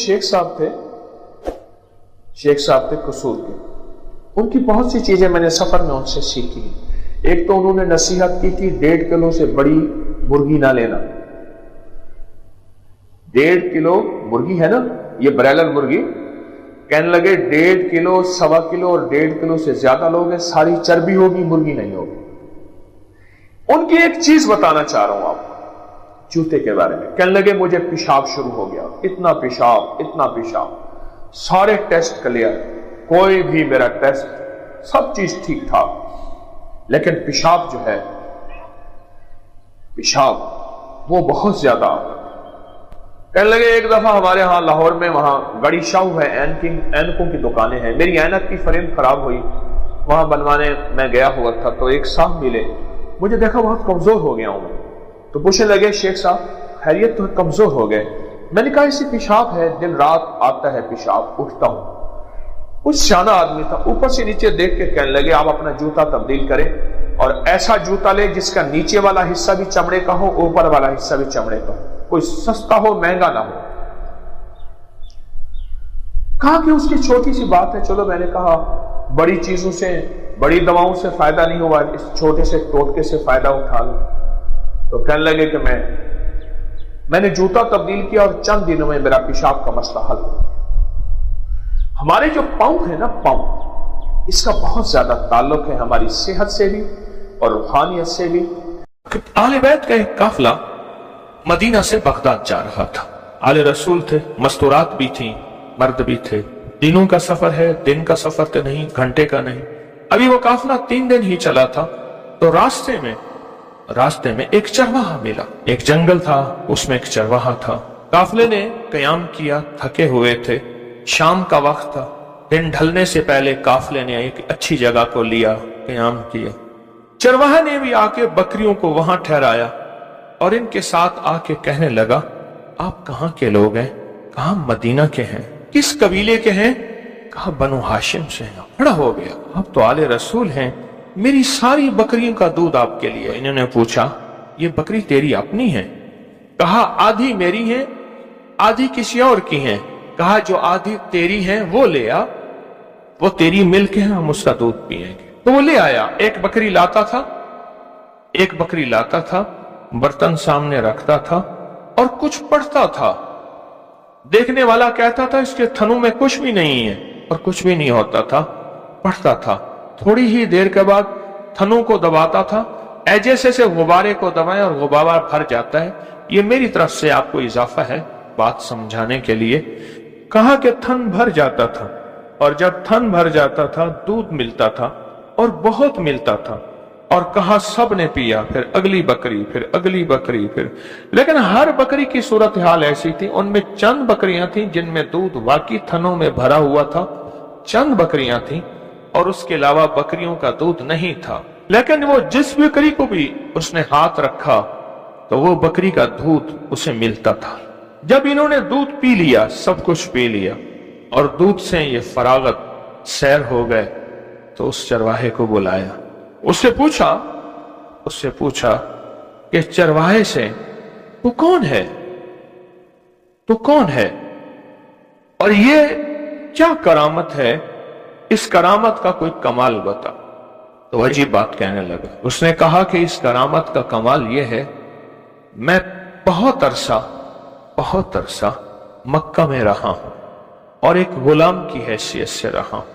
शेख साहब थे कसूर के। उनकी बहुत सी चीजें मैंने सफर में उनसे सीखी। एक तो उन्होंने नसीहत की थी 1.5 किलो से बड़ी मुर्गी ना लेना। 1.5 किलो मुर्गी है ना, ये ब्रायलर मुर्गी, कहने लगे 1.5 किलो, 1.25 किलो और 1.5 किलो से ज्यादा लोग हैं, सारी चर्बी होगी, मुर्गी नहीं होगी। उनकी एक चीज बताना चाह रहा हूं आपको जूते के बारे में। कहने लगे मुझे पेशाब शुरू हो गया, इतना पेशाब, सारे टेस्ट क्लियर, कोई भी मेरा टेस्ट सब चीज ठीक ठाक, लेकिन पेशाब जो है, पेशाब वो बहुत ज्यादा। कहने लगे एक दफा हमारे यहां लाहौर में, वहां गड़ी शाहू है, ऐनकों की दुकानें हैं, मेरी ऐनक की फ्रेम खराब हुई, वहां बनवाने मैं गया हुआ था, तो एक साहब मिले, मुझे देखा बहुत कमजोर हो गया हूं मैं, तो पूछने लगे शेख साहब खैरियत, तो कमजोर हो गए? मैंने कहा इसी पेशाब है, दिन रात आता है पेशाब, उठता हूं। उस शाना आदमी था, ऊपर से नीचे देख के कहने लगे आप अपना जूता तब्दील करें और ऐसा जूता ले जिसका नीचे वाला हिस्सा भी चमड़े का हो, ऊपर वाला हिस्सा भी चमड़े का हो, कोई सस्ता हो, महंगा ना हो। कहा कि उसकी छोटी सी बात है। चलो मैंने कहा बड़ी चीजों से, बड़ी दवाओं से फायदा नहीं हुआ, इस छोटे से टोटके से फायदा उठा लो। तो कहने लगे कि मैंने जूता तब्दील किया और चंद दिनों में मेरा पेशाब का मसला हल हो गया। हमारे जो पांव है ना, पांव, इसका बहुत ज्यादा ताल्लुक है हमारी सेहत से भी और रूहानियत से भी। आले बैत का एक काफिला मदीना से बगदाद जा रहा था। आले रसूल थे, मस्तूरात भी थी, मर्द भी थे। दिनों का सफर है, दिन का सफर तो नहीं, घंटे का नहीं। अभी वो काफिला 3 दिन ही चला था, तो रास्ते में एक चरवाहा मिला। एक जंगल था, उसमें एक चरवाहा था। काफिले ने कयाम किया, थके हुए थे, शाम का वक्त था। दिन ढलने से पहले काफिले ने एक अच्छी जगह को लिया, कयाम किया। चरवाहा ने भी आके बकरियों को वहां ठहराया और इनके साथ आके कहने लगा, आप कहाँ के लोग हैं? कहा मदीना के हैं। किस कबीले के हैं? कहा बनु हाशिम से हैं। बड़ा हो गया, आप तो आले रसूल हैं, मेरी सारी बकरियों का दूध आपके लिए। इन्होंने पूछा ये बकरी तेरी अपनी है? कहा आधी मेरी है, आधी किसी और की है। कहा जो आधी तेरी है वो ले आ, वो तेरी मिल्क है, हम उसका दूध पिएंगे। तो वो ले आया। एक बकरी लाता था, बर्तन सामने रखता था और कुछ पढ़ता था। देखने वाला कहता था इसके थनों में कुछ भी नहीं है, और कुछ भी नहीं होता था, पढ़ता था। थोड़ी ही देर के बाद थनों को दबाता था, ऐसे से गुब्बारे को दबाएं और गुब्बारा भर जाता है। ये मेरी तरफ से आपको इजाफा है बात समझाने के लिए। कहा कि थन भर जाता था, और जब थन भर जाता था दूध मिलता था और बहुत मिलता था। और कहा सब ने पिया, फिर अगली बकरी, फिर अगली बकरी, फिर। लेकिन हर बकरी की सूरत हाल ऐसी थी, उनमें चंद बकरियां थी जिनमें दूध वाकई थनों में भरा हुआ था, चंद बकरियां थी, और उसके अलावा बकरियों का दूध नहीं था। लेकिन वो जिस बकरी को भी उसने हाथ रखा तो वो बकरी का दूध उसे मिलता था। जब इन्होंने दूध पी लिया, सब कुछ पी लिया, और दूध से ये फरागत सैर हो गए, तो उस चरवाहे को बुलाया। उससे पूछा कि चरवाहे से तू कौन है और ये क्या करामत है, इस करामत का कोई कमाल बता। तो अजीब बात कहने लगा। उसने कहा कि इस करामत का कमाल यह है, मैं बहुत अरसा मक्का में रहा हूं और एक गुलाम की हैसियत से रहा हूं,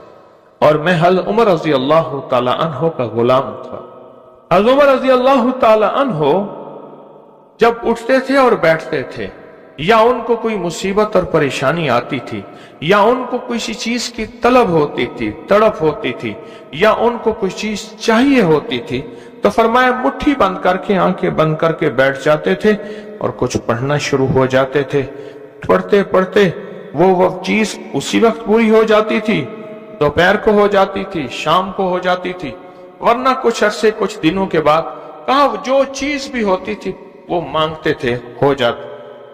और मैं हज़रत उमर रज़ी अल्लाह ताला अन्हो का गुलाम था। हज़रत उमर रज़ी अल्लाह ताला अन्हो जब उठते थे और बैठते थे, या उनको कोई मुसीबत और परेशानी आती थी, या उनको किसी चीज की तलब होती थी, तड़प होती थी, या उनको कोई चीज चाहिए होती थी, तो फरमाया मुट्ठी बंद करके, आंखें बंद करके बैठ जाते थे और कुछ पढ़ना शुरू हो जाते थे। पढ़ते पढ़ते वो चीज उसी वक्त पूरी हो जाती थी, दोपहर को हो जाती थी, शाम को हो जाती थी, वरना कुछ अरसे, कुछ दिनों के बाद कहा जो चीज भी होती थी वो मांगते थे, हो जाती।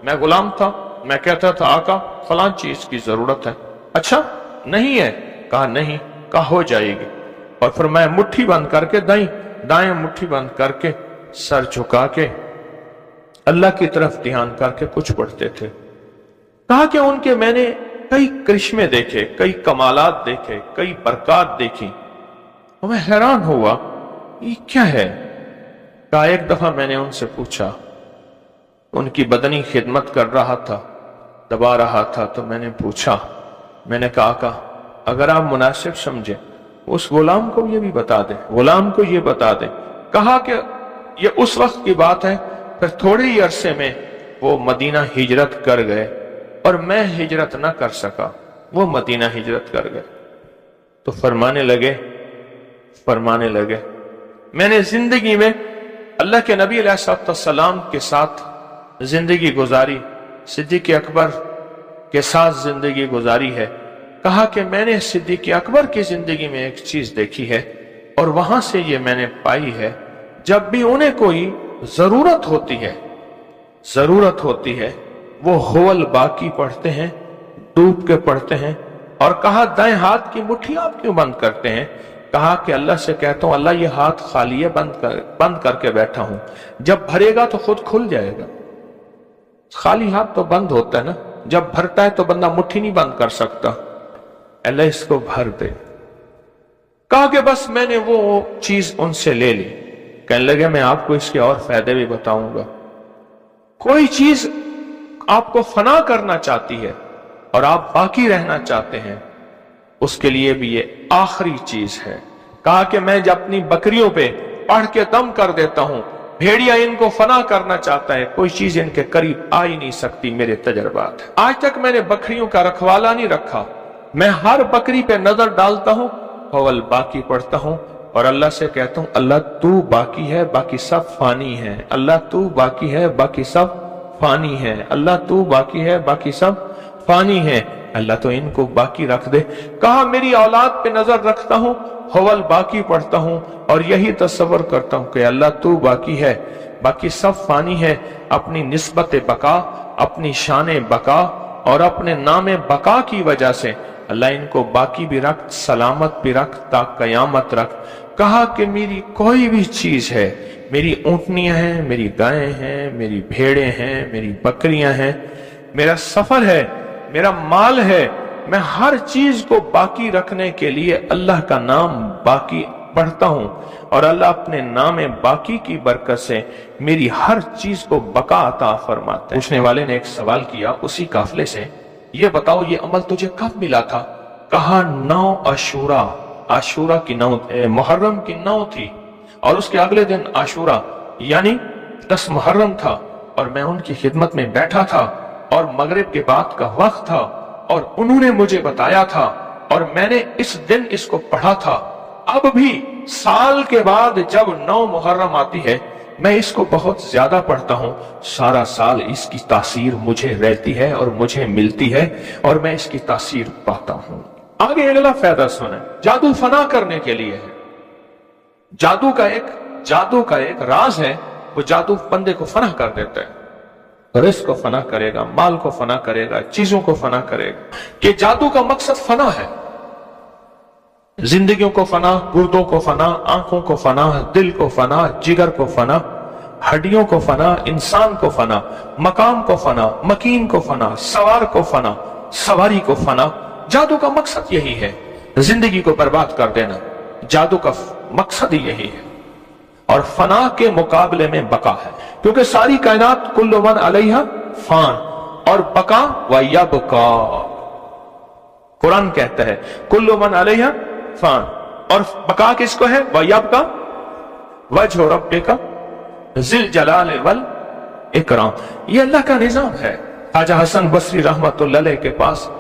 मैं गुलाम था, मैं कहता था आका फलां चीज की जरूरत है। अच्छा नहीं है? कहा नहीं। कहा हो जाएगी। और फिर मैं मुट्ठी बंद करके, दाएं मुट्ठी बंद करके, सर झुका के, अल्लाह की तरफ ध्यान करके कुछ पढ़ते थे। कहा कि उनके मैंने कई करिश्मे देखे, कई कमालात देखे, कई बरकत देखी, और मैं हैरान हुआ ये क्या है। कहा एक दफा मैंने उनसे पूछा, उनकी बदनी खिदमत कर रहा था, दबा रहा था, तो मैंने पूछा, मैंने कहा अगर आप मुनासिब समझे उस गुलाम को ये भी बता दें, गुलाम को ये बता दें। कहा कि ये उस वक्त की बात है, फिर थोड़े ही अरसे में वो मदीना हिजरत कर गए और मैं हिजरत ना कर सका, वो मदीना हिजरत कर गए। तो फरमाने लगे मैंने जिंदगी में अल्लाह के नबी अलैहिस्सलाम के साथ जिंदगी गुजारी, सिद्दीक़ अकबर के साथ जिंदगी गुजारी है। कहा कि मैंने सिद्दीक़ अकबर की जिंदगी में एक चीज देखी है और वहां से ये मैंने पाई है, जब भी उन्हें कोई जरूरत होती है वो हुवल बाकी पढ़ते हैं, डूब के पढ़ते हैं। और कहा दाएं हाथ की मुट्ठी आप क्यों बंद करते हैं? कहा कि अल्लाह से कहता हूं अल्लाह ये हाथ खाली है, बंद करके बैठा हूं, जब भरेगा तो खुद खुल जाएगा। खाली हाथ तो बंद होता है ना, जब भरता है तो बंदा मुट्ठी नहीं बंद कर सकता। अल्लाह इसको भर दे। कहा कि बस मैंने वो चीज उनसे ले ली। कहने लगे मैं आपको इसके और फायदे भी बताऊंगा। कोई चीज आपको फना करना चाहती है और आप बाकी रहना चाहते हैं, उसके लिए भी ये आखिरी चीज है। कहा कि मैं जब अपनी बकरियों पे पढ़ के दम कर देता हूं, भेड़िया इनको फना करना चाहता है, कोई चीज इनके करीब आ ही नहीं सकती, मेरे तजर्बात है। आज तक मैंने बकरियों का रखवाला नहीं रखा, मैं हर बकरी पे नजर डालता हूं, अव्वल बाकी पढ़ता हूं और अल्लाह से कहता हूं अल्लाह तू बाकी है, बाकी सब फानी है। अल्लाह तू बाकी है, बाकी सब फानी है। अल्लाह तू बाकी है, बाकी सब फानी है। अल्लाह तो इनको बाकी रख दे। कहा मेरी औलाद पे नजर रखता हूं, हवल बाकी पढ़ता हूं और यही तस्वर करता हूं कि अल्लाह तू बाकी है, बाकी सब फानी है। अपनी निस्बत बका, अपनी शान बका और अपने नाम बका की वजह से अल्लाह इनको बाकी भी रख, सलामत भी रख, ता कयामत रख। कहा कि मेरी कोई भी चीज है, मेरी ऊंटनियां हैं, मेरी गायें हैं, मेरी भेड़ें हैं, मेरी बकरियां हैं, मेरा सफर है, मेरा माल है, मैं हर चीज को बाकी रखने के लिए अल्लाह का नाम बाकी पढ़ता हूं और अल्लाह अपने नाम बाकी की बरकत से मेरी हर चीज को बका अता फरमाता है। पूछने वाले ने एक सवाल किया उसी काफिले से, ये बताओ ये अमल तुझे कब मिला था? कहा 9 अशूरा, आशूरा की 9 मुहर्रम की 9 थी और उसके अगले दिन आशूरा यानी 10 मुहर्रम था और मैं उनकी खिदमत में बैठा था और मगरिब के बाद का वक्त था और उन्होंने मुझे बताया था और मैंने इस दिन इसको पढ़ा था। अब भी साल के बाद जब 9 मुहर्रम आती है मैं इसको बहुत ज्यादा पढ़ता हूं, सारा साल इसकी तासीर मुझे रहती है और मुझे मिलती है और मैं इसकी तासीर पाता हूं। आगे अगला फायदा सुने, जादू फना करने के लिए है। जादू का एक राज है, वो जादू बंदे को फना कर देता है, रिस्क को फना करेगा, माल को फना करेगा, चीजों को फना करेगा। कि जादू का मकसद फना है, जिंदगियों को फना, गुर्दों को फना, आंखों को फना, दिल को फना, जिगर को फना, हड्डियों को फना, इंसान को फना, मकाम को फना, मकीन को फना, सवार को फना, सवारी को फना। जादू का मकसद यही है, जिंदगी को बर्बाद कर देना, जादू का मकसद ही यही है। और फना के मुकाबले में बका है, क्योंकि सारी कायनात कुल्लु मन अलैहा फान और बका व यबका। कुरान कहता है कुल्लु मन अलैहा फान और बका किसको है? व यबका वजह रब्बिका जिल जलाल वल इकराम। ये अल्लाह का निजाम है। ख्वाजा हसन बसरी रहमतुल्लाह अलैह के पास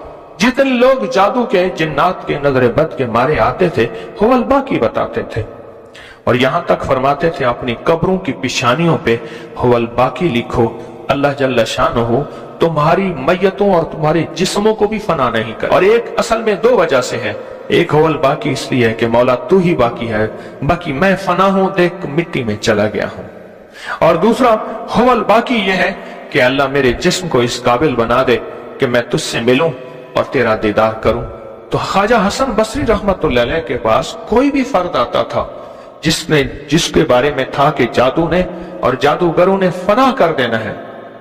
जितने लोग जादू के, जिन्नात के, नजर बद के मारे आते थे, हुवल बाकी बताते थे और यहां तक फरमाते थे अपनी कब्रों की पिशानियों पे हुवल बाकी लिखो, अल्लाह जल्ल शानहू तुम्हारी मैयतों और तुम्हारे जिस्मों को भी फना नहीं कर। और एक असल में 2 वजह से है, एक हुवल बाकी इसलिए है कि मौला तू ही बाकी है, बाकी मैं फना हूं, देख मिट्टी में चला गया हूं। और दूसरा हुवल बाकी यह है कि अल्लाह मेरे जिस्म को इस काबिल बना दे कि मैं तुझसे मिलूं और तेरा दीदार करूं। तो ख्वाजा हसन बसरी रहमतुल्लाह अलैह के पास कोई भी फर्द आता था जिसके बारे में था कि जादू ने और जादूगरों ने फना कर देना है,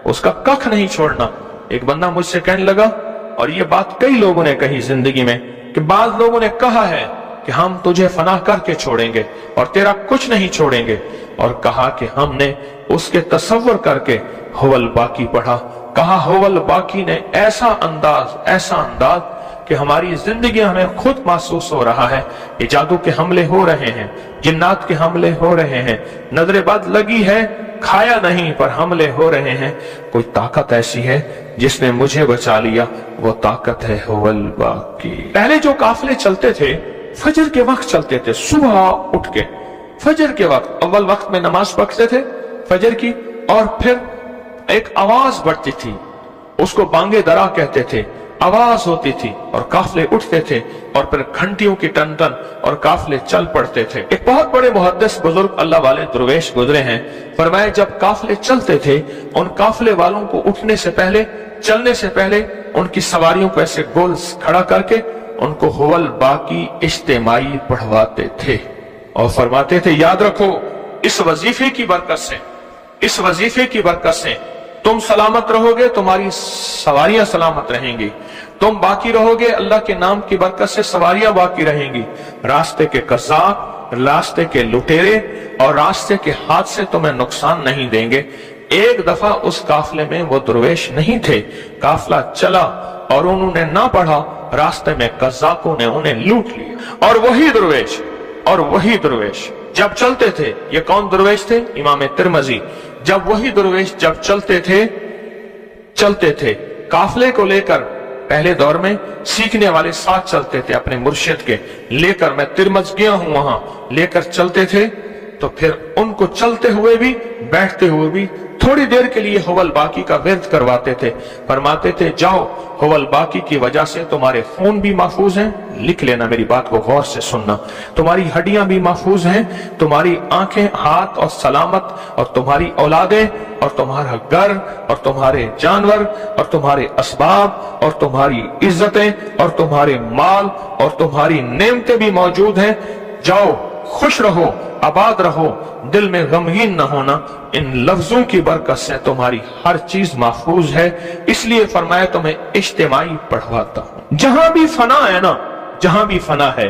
उसका कख नहीं छोड़ना, ایک بندہ مجھ سے کہنے لگا, اور یہ بات کئی لوگوں نے کہی زندگی میں, کہ بعض لوگوں نے کہا ہے کہ ہم تجھے فنا کر کے چھوڑیں گے اور تیرا کچھ نہیں چھوڑیں گے, اور کہا کہ ہم نے اس کے تصور کر کے ہول باقی پڑھا. کہا ہول باقی نے ایسا انداز کہ ہماری زندگی ہمیں خود محسوس ہو رہا ہے کہ جادو کے حملے ہو رہے ہیں, جنات کے حملے ہو رہے ہیں, نظر بد لگی ہے, کھایا نہیں پر حملے ہو رہے ہیں. کوئی طاقت ایسی ہے جس نے مجھے بچا لیا, وہ طاقت ہے ہول باقی. پہلے جو قافلے چلتے تھے فجر کے وقت چلتے تھے, صبح اٹھ کے فجر کے وقت اول وقت میں نماز پڑھتے تھے فجر کی, اور پھر ایک آواز بڑھتی تھی, اس کو بانگے درا کہتے تھے, آواز ہوتی تھی اور قافلے اٹھتے تھے, اور پھر گھنٹیوں کی ٹن ٹن اور قافلے چل پڑتے تھے. ایک بہت بڑے محدث بزرگ اللہ والے درویش گزرے ہیں, فرمائے جب قافلے چلتے تھے ان قافلے والوں کو اٹھنے سے پہلے, چلنے سے پہلے ان کی سواریوں کو ایسے گول کھڑا کر کے ان کو ہول باقی اجتماعی پڑھواتے تھے, اور فرماتے تھے یاد رکھو اس وظیفے کی برکت سے, اس وظیفے کی برکت سے تم سلامت رہو گے, تمہاری سواریاں سلامت رہیں گی, تم باقی رہو گے, اللہ کے نام کی برکت سے سواریاں باقی رہیں گی. راستے کے قذاب, راستے کے لٹیرے اور راستے کے حادثے تمہیں نقصان نہیں دیں گے. ایک دفعہ اس قافلے میں وہ درویش نہیں تھے, قافلہ چلا اور انہوں نے نہ پڑھا, راستے میں قذاقوں نے انہیں لوٹ لیا. اور وہی درویش جب چلتے تھے, یہ کون درویش تھے؟ امام ترمذی. جب وہی درویش جب چلتے تھے قافلے کو لے کر, پہلے دور میں سیکھنے والے ساتھ چلتے تھے اپنے مرشد کے لے کر, میں ترمذ گیا ہوں وہاں, لے کر چلتے تھے, تو پھر ان کو چلتے ہوئے بھی بیٹھتے ہوئے بھی تھوڑی دیر کے لیے ہول باقی کا ورد کرواتے تھے. فرماتے تھے جاؤ, ہول باقی کی وجہ سے تمہارے خون بھی محفوظ ہیں, لکھ لینا میری بات کو غور سے سننا, تمہاری ہڈیاں بھی محفوظ ہیں, تمہاری آنکھیں, ہاتھ اور سلامت, اور تمہاری اولادیں, اور تمہارا گھر, اور تمہارے جانور, اور تمہارے اسباب, اور تمہاری عزتیں, اور تمہارے مال, اور تمہاری نعمتیں بھی موجود ہیں. جاؤ خوش رہو, آباد رہو, دل میں غمگین نہ ہونا, ان لفظوں کی برکت سے تمہاری ہر چیز محفوظ ہے. اس لیے فرمایا تمہیں اجتماعی پڑھواتا ہوں. جہاں بھی فنا ہے نا, جہاں بھی فنا ہے,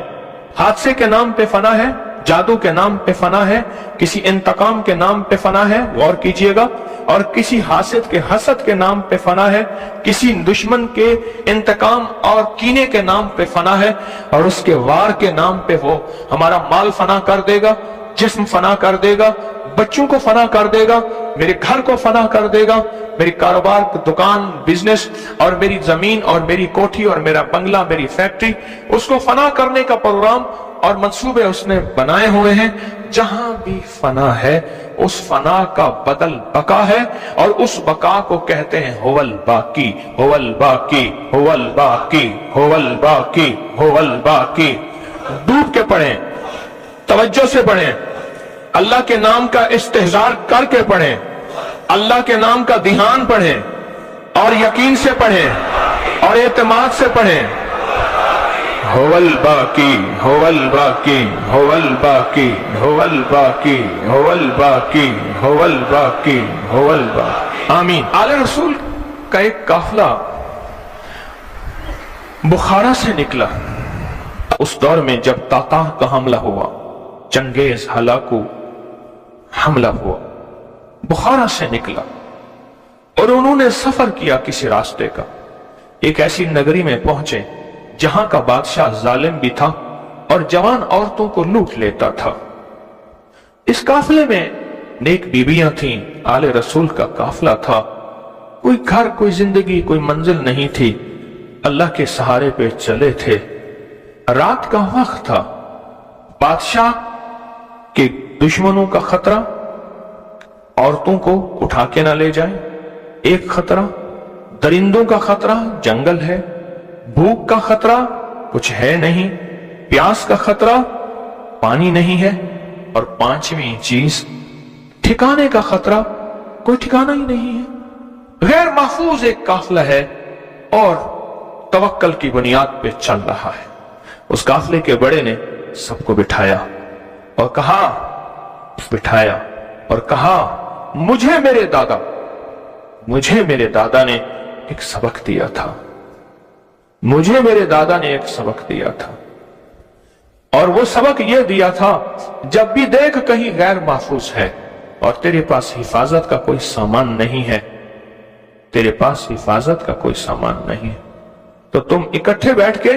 حادثے کے نام پہ فنا ہے, جادو کے نام پہ فنا ہے, کسی انتقام کے نام پہ فنا ہے, غور کیجئے گا, اور کسی حاسد کے حسد کے نام پہ فنا ہے, کسی دشمن کے انتقام اور کینے کے نام پہ فنا ہے, اور اس کے وار کے نام پہ وہ ہمارا مال فنا کر دے گا, جسم فنا کر دے گا, بچوں کو فنا کر دے گا, میرے گھر کو فنا کر دے گا, میری کاروبار, دکان, بزنس, اور میری زمین, اور میری کوٹھی, اور میرا بنگلہ, میری فیکٹری, اس کو فنا کرنے کا پروگرام اور منصوبے اس نے بنائے ہوئے ہیں. جہاں بھی فنا ہے اس فنا کا بدل بقا ہے, اور اس بقا کو کہتے ہیں ہول باقی, ہول باقی, ہول باقی, ہول باقی, ہول باقی. ڈوب کے پڑھیں, توجہ سے پڑھیں, اللہ کے نام کا استحضار کر کے پڑھیں, اللہ کے نام کا دھیان پڑھیں, اور یقین سے پڑھیں, اور اعتماد سے پڑھیں. ہول باقی, ہول باقی, ہول باقی, ہول باقی, ہول باقی, ہول باقی, ہول باقی. آمین. آل رسول کا ایک قافلہ بخارا سے نکلا. اس دور میں جب تاتار کا حملہ ہوا, چنگیز ہلاکو حملہ ہوا, بخارا سے نکلا, اور انہوں نے سفر کیا کسی راستے کا. ایک ایسی نگری میں پہنچے جہاں کا بادشاہ ظالم بھی تھا اور جوان عورتوں کو لوٹ لیتا تھا. اس قافلے میں نیک بیویاں تھیں, آل رسول کا قافلہ تھا, کوئی گھر, کوئی زندگی, کوئی منزل نہیں تھی, اللہ کے سہارے پہ چلے تھے. رات کا وقت تھا, بادشاہ کے دشمنوں کا خطرہ, عورتوں کو اٹھا کے نہ لے جائیں, ایک خطرہ, درندوں کا خطرہ, جنگل ہے, بھوک کا خطرہ, کچھ ہے نہیں, پیاس کا خطرہ, پانی نہیں ہے, اور پانچویں چیز ٹھکانے کا خطرہ, کوئی ٹھکانہ ہی نہیں ہے. غیر محفوظ ایک قافلہ ہے اور توکل کی بنیاد پہ چل رہا ہے. اس قافلے کے بڑے نے سب کو بٹھایا اور کہا مجھے میرے دادا نے एक सबक दिया था, मुझे मेरे दादा ने एक सबक दिया था, और वो सबक ये दिया था, जब भी देख कहीं गैर महफूज है और तेरे पास हिफाजत का कोई सामान नहीं है, तेरे पास हिफाजत का कोई सामान नहीं है, तो तुम इकट्ठे बैठ के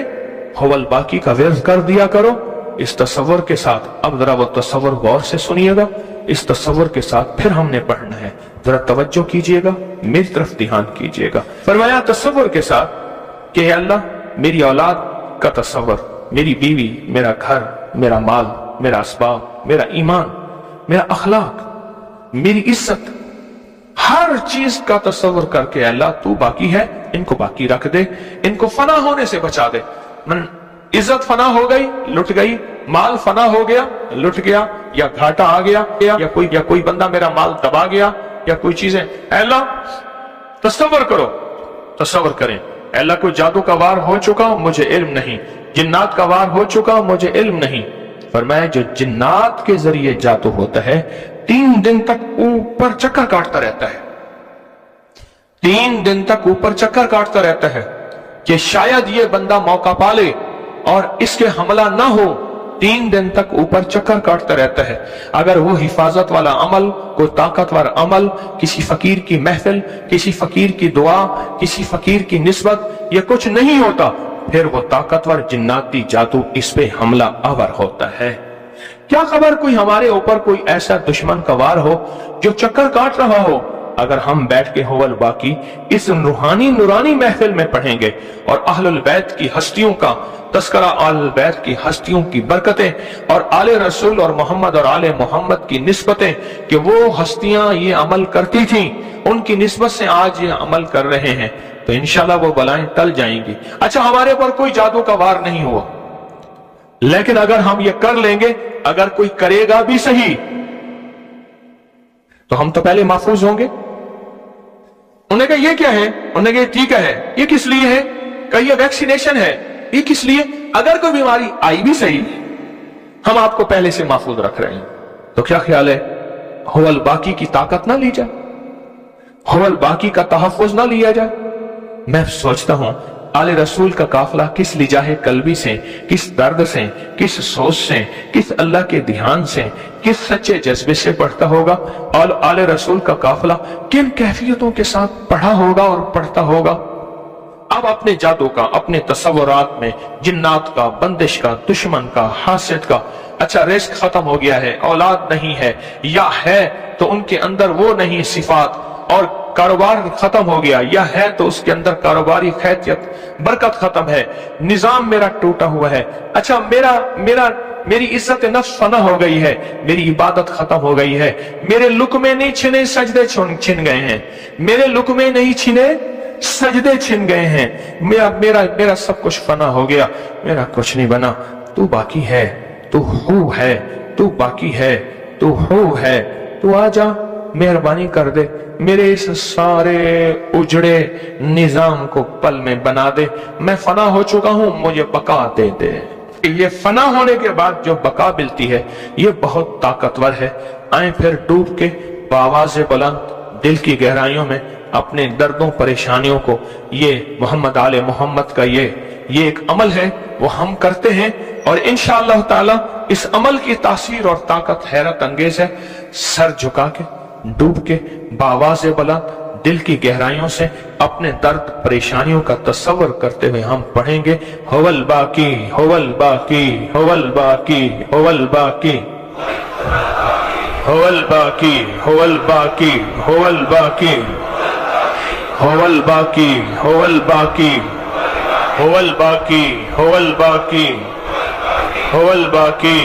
हुवल बाकी का विर्द कर दिया करो इस तसव्वुर के साथ। अब जरा वो तसव्वुर गौर से सुनिएगा, इस तसव्वुर के साथ फिर हमने पढ़ना है, जरा तवज्जो कीजिएगा, मेरी तरफ ध्यान कीजिएगा। फरमाया तसव्वुर के साथ कि अल्लाह मेरी औलाद का तसव्वुर, मेरी बीवी, मेरा घर, मेरा माल, मेरा असबाब, मेरा ईमान, मेरा अखलाक, मेरी इज्जत, हर चीज का तसव्वुर करके अल्लाह तू बाकी है, इनको बाकी रख दे, इनको फना होने से बचा दे। इज्जत फना हो गई, लुट गई, माल फना हो गया, लुट गया, या घाटा आ गया, या कोई बंदा मेरा माल दबा गया, या कोई चीजें, अल्लाह तसव्वुर करो, तसव्वुर करें, अल्लाह को जादू का वार हो चुका, मुझे इल्म नहीं, जिन्नात का वार हो चुका, मुझे इल्म नहीं। फरमाया जो जिन्नात के जरिए जादू होता है 3 दिन तक ऊपर चक्कर काटता रहता है, 3 दिन तक ऊपर चक्कर काटता रहता है कि शायद ये बंदा मौका पाले और इसके हमला ना हो, 3 दिन तक ऊपर चक्कर काटता रहता है। अगर वो हिफाजत वाला अमल, कोई ताकतवर अमल, किसी फकीर की महफिल, किसी फकीर की दुआ, किसी फकीर की निस्बत, ये कुछ नहीं होता, फिर वो ताकतवर जिन्नाती जादू इस पे हमला आवर होता है। क्या खबर कोई हमारे ऊपर कोई ऐसा दुश्मन का वार हो जो चक्कर काट रहा हो, अगर हम बैठ के हुवल बाकी इस रूहानी नूरानी महफिल में पढ़ेंगे और अहलुल बैत की हस्तियों का तस्करा, अहलुल बैत की हस्तियों की बरकतें और आले रसूल और मोहम्मद और आले मोहम्मद की निस्बतें कि वो हस्तियां ये अमल करती थी, उनकी निस्बत से आज ये अमल कर रहे हैं, तो इंशाल्लाह वो बलाएं टल जाएंगी। अच्छा, हमारे पर कोई जादू का वार नहीं हुआ, लेकिन अगर हम ये कर लेंगे, अगर कोई करेगा भी सही, तो हम तो पहले महफूज होंगे। उन्होंने कहा ये क्या है, उन्होंने कहा टीका है, ये किस लिए है, कहा ये वैक्सीनेशन है, ये किस लिए, अगर कोई बीमारी आई भी सही, हम आपको पहले से महफूज रख रहे हैं। तो क्या ख्याल है हुवल बाकी की ताकत ना ली जाए, हुवल बाकी का तहफ़्फ़ुज़ ना लिया जाए। मैं सोचता हूं आले रसूल का काफिला किस लिजाहे कल्बी से, किस दर्द से, किस सोच से, किस अल्लाह के ध्यान से, किस सच्चे जज्बे से पढ़ता होगा, और आले रसूल का काफिला किन कैफियतों के साथ पढ़ा होगा और पढ़ता होगा। अब अपने जादू का, अपने तसव्वुरात में जिन्नात का, बंदिश का, दुश्मन का, हासिद का, अच्छा रिस्क खत्म हो गया है, औलाद नहीं है, या है तो उनके अंदर वो नहीं सिफात, और कारोबार खत्म हो गया, या है तो उसके अंदर कारोबारी खैरियत, बरकत खत्म है, निजाम मेरा टूटा हुआ है, अच्छा मेरी इज्जत नफ्स फना हो गई है, मेरी इबादत खत्म हो गई है, मेरे लुक्मे नहीं छिने, सजदे छिन गए हैं, मेरे लुक्मे नहीं छिने, सजदे छिन गए हैं, मेरा सब कुछ फना हो गया, मेरा कुछ नहीं बना। तू बाकी है, तू हू है, तू बाकी है, तू हू है, तू आजा, मेहरबानी कर दे, मेरे इस सारे उजड़े निजाम को पल में बना दे, मैं फना हो चुका हूं, मुझे बका दे दे। ये फना होने के बाद जो बका मिलती है ये बहुत ताकतवर है। आए फिर डूब के बावाज़े बुलंद दिल की गहराइयों में अपने दर्दों परेशानियों को, ये मोहम्मद आले मोहम्मद का ये एक अमल है, वो हम करते हैं, और इंशाअल्लाह ताला इस अमल की तासीर और ताकत हैरत अंगेज है। सर झुका के, डूब के, बावाज़े बुलंद दिल की गहराइयों से अपने दर्द परेशानियों का तस्वर करते हुए हम पढ़ेंगे हुवल बाकी, हुवल बाकी, हुवल बाकी, हुवल बाकी, हुवल बाकी, हुवल बाकी, हुवल बाकी, हुवल बाकी, हुवल बाकी, हुवल बाकी, हुवल बाकी, हुवल बाकी।